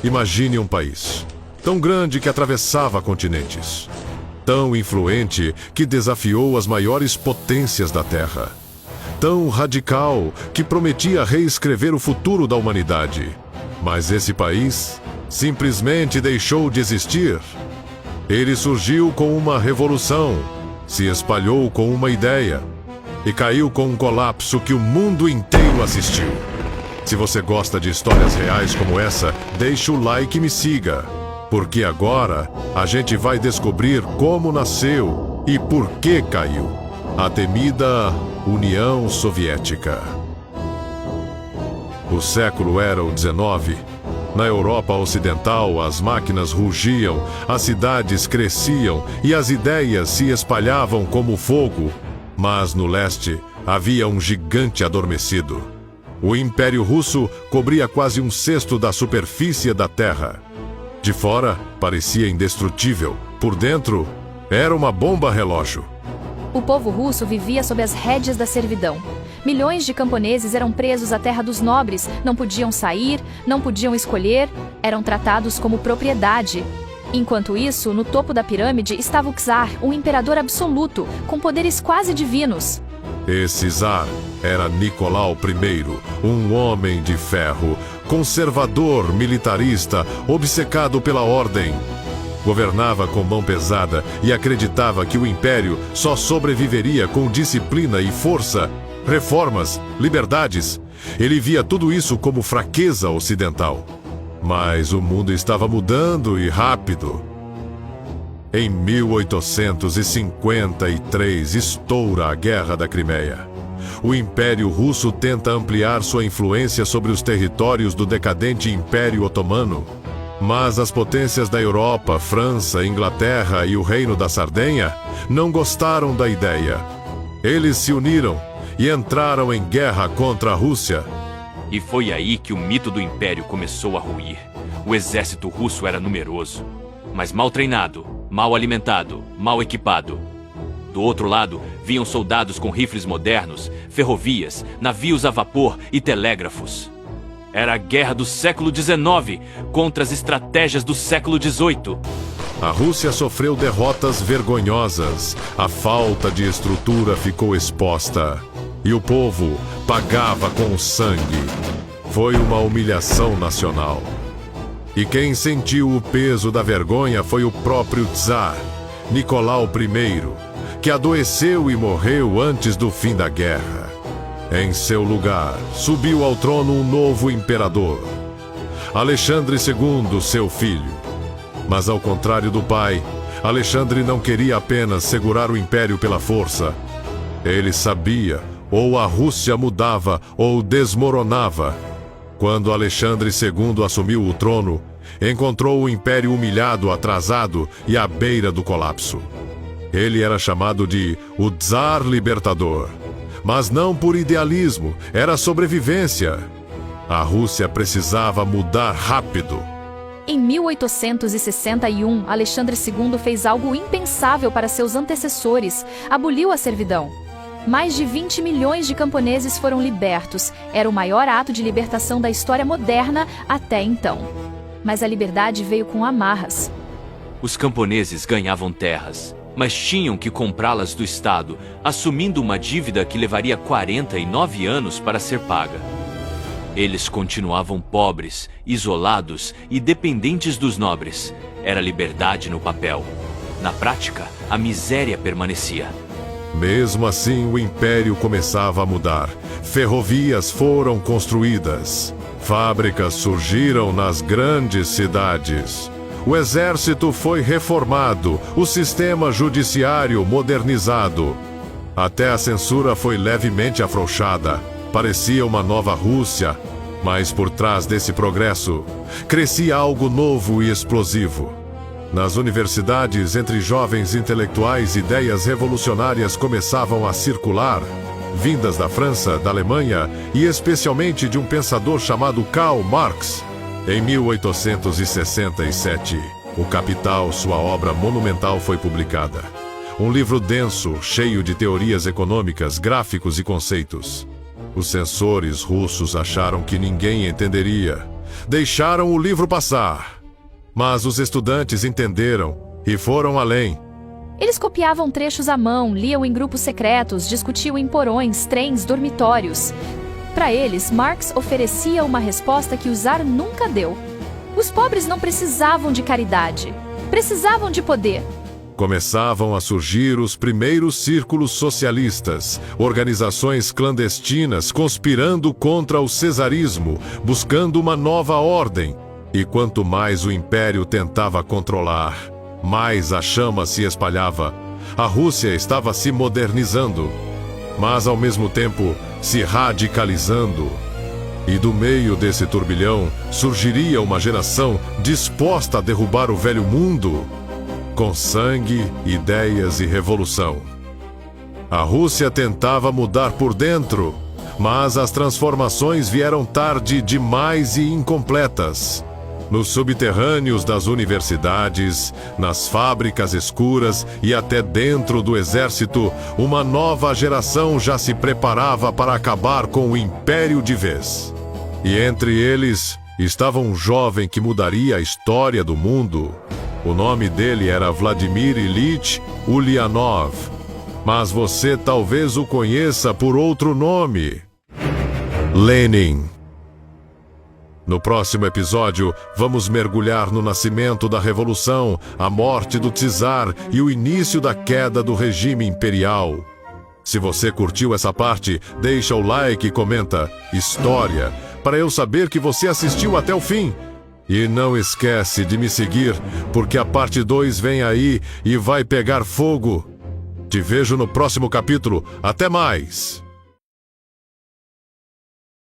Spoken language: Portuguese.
Imagine um país tão grande que atravessava continentes, tão influente que desafiou as maiores potências da Terra, tão radical que prometia reescrever o futuro da humanidade. Mas esse país simplesmente deixou de existir. Ele surgiu com uma revolução, se espalhou com uma ideia e caiu com um colapso que o mundo inteiro assistiu. Se você gosta de histórias reais como essa, deixa o like e me siga, porque agora a gente vai descobrir como nasceu e por que caiu a temida União Soviética. O século era o 19. Na Europa Ocidental, as máquinas rugiam, as cidades cresciam e as ideias se espalhavam como fogo. Mas no leste havia um gigante adormecido. O Império Russo cobria quase 1/6 da superfície da Terra. De fora, parecia indestrutível. Por dentro, era uma bomba relógio. O povo russo vivia sob as rédeas da servidão. Milhões de camponeses eram presos à terra dos nobres, não podiam sair, não podiam escolher, eram tratados como propriedade. Enquanto isso, no topo da pirâmide estava o czar, um imperador absoluto, com poderes quase divinos. Esse czar era Nicolau I, um homem de ferro, conservador, militarista, obcecado pela ordem. Governava com mão pesada e acreditava que o império só sobreviveria com disciplina e força, reformas, liberdades. Ele via tudo isso como fraqueza ocidental. Mas o mundo estava mudando e rápido. Em 1853 estoura a Guerra da Crimeia. O Império Russo tenta ampliar sua influência sobre os territórios do decadente Império Otomano. Mas as potências da Europa, França, Inglaterra e o Reino da Sardenha não gostaram da ideia. Eles se uniram e entraram em guerra contra a Rússia. E foi aí que o mito do Império começou a ruir. O exército russo era numeroso, mas mal treinado, mal alimentado, mal equipado. Do outro lado, vinham soldados com rifles modernos, ferrovias, navios a vapor e telégrafos. Era a guerra do século XIX contra as estratégias do século XVIII. A Rússia sofreu derrotas vergonhosas. A falta de estrutura ficou exposta. E o povo pagava com sangue. Foi uma humilhação nacional. E quem sentiu o peso da vergonha foi o próprio czar, Nicolau I, que adoeceu e morreu antes do fim da guerra. Em seu lugar, subiu ao trono um novo imperador, Alexandre II, seu filho. Mas ao contrário do pai, Alexandre não queria apenas segurar o império pela força. Ele sabia, ou a Rússia mudava ou desmoronava. Quando Alexandre II assumiu o trono, encontrou o império humilhado, atrasado e à beira do colapso. Ele era chamado de o Tsar Libertador. Mas não por idealismo, era sobrevivência. A Rússia precisava mudar rápido. Em 1861, Alexandre II fez algo impensável para seus antecessores: aboliu a servidão. Mais de 20 milhões de camponeses foram libertos. Era o maior ato de libertação da história moderna até então. Mas a liberdade veio com amarras. Os camponeses ganhavam terras, mas tinham que comprá-las do Estado, assumindo uma dívida que levaria 49 anos para ser paga. Eles continuavam pobres, isolados e dependentes dos nobres. Era liberdade no papel. Na prática, a miséria permanecia. Mesmo assim, o império começava a mudar. Ferrovias foram construídas. Fábricas surgiram nas grandes cidades. O exército foi reformado, o sistema judiciário modernizado. Até a censura foi levemente afrouxada. Parecia uma nova Rússia, mas por trás desse progresso, crescia algo novo e explosivo. Nas universidades, entre jovens intelectuais, ideias revolucionárias começavam a circular, vindas da França, da Alemanha e especialmente de um pensador chamado Karl Marx. Em 1867, O Capital, sua obra monumental, foi publicada. Um livro denso, cheio de teorias econômicas, gráficos e conceitos. Os censores russos acharam que ninguém entenderia. deixaram o livro passar. Mas os estudantes entenderam e foram além. Eles copiavam trechos à mão, liam em grupos secretos, discutiam em porões, trens, dormitórios. Para eles, Marx oferecia uma resposta que o Czar nunca deu. Os pobres não precisavam de caridade, precisavam de poder. Começavam a surgir os primeiros círculos socialistas, organizações clandestinas conspirando contra o cesarismo, buscando uma nova ordem. E quanto mais o Império tentava controlar, mais a chama se espalhava. A Rússia estava se modernizando, mas ao mesmo tempo se radicalizando. E do meio desse turbilhão surgiria uma geração disposta a derrubar o velho mundo, com sangue, ideias e revolução. A Rússia tentava mudar por dentro, mas as transformações vieram tarde demais e incompletas. Nos subterrâneos das universidades, nas fábricas escuras e até dentro do exército, uma nova geração já se preparava para acabar com o império de vez. E entre eles estava um jovem que mudaria a história do mundo. O nome dele era Vladimir Ilyich Ulyanov, mas você talvez o conheça por outro nome: Lenin. No próximo episódio, vamos mergulhar no nascimento da Revolução, a morte do czar e o início da queda do regime imperial. Se você curtiu essa parte, deixa o like e comenta "História", para eu saber que você assistiu até o fim. E não esquece de me seguir, porque a parte 2 vem aí e vai pegar fogo. Te vejo no próximo capítulo. Até mais!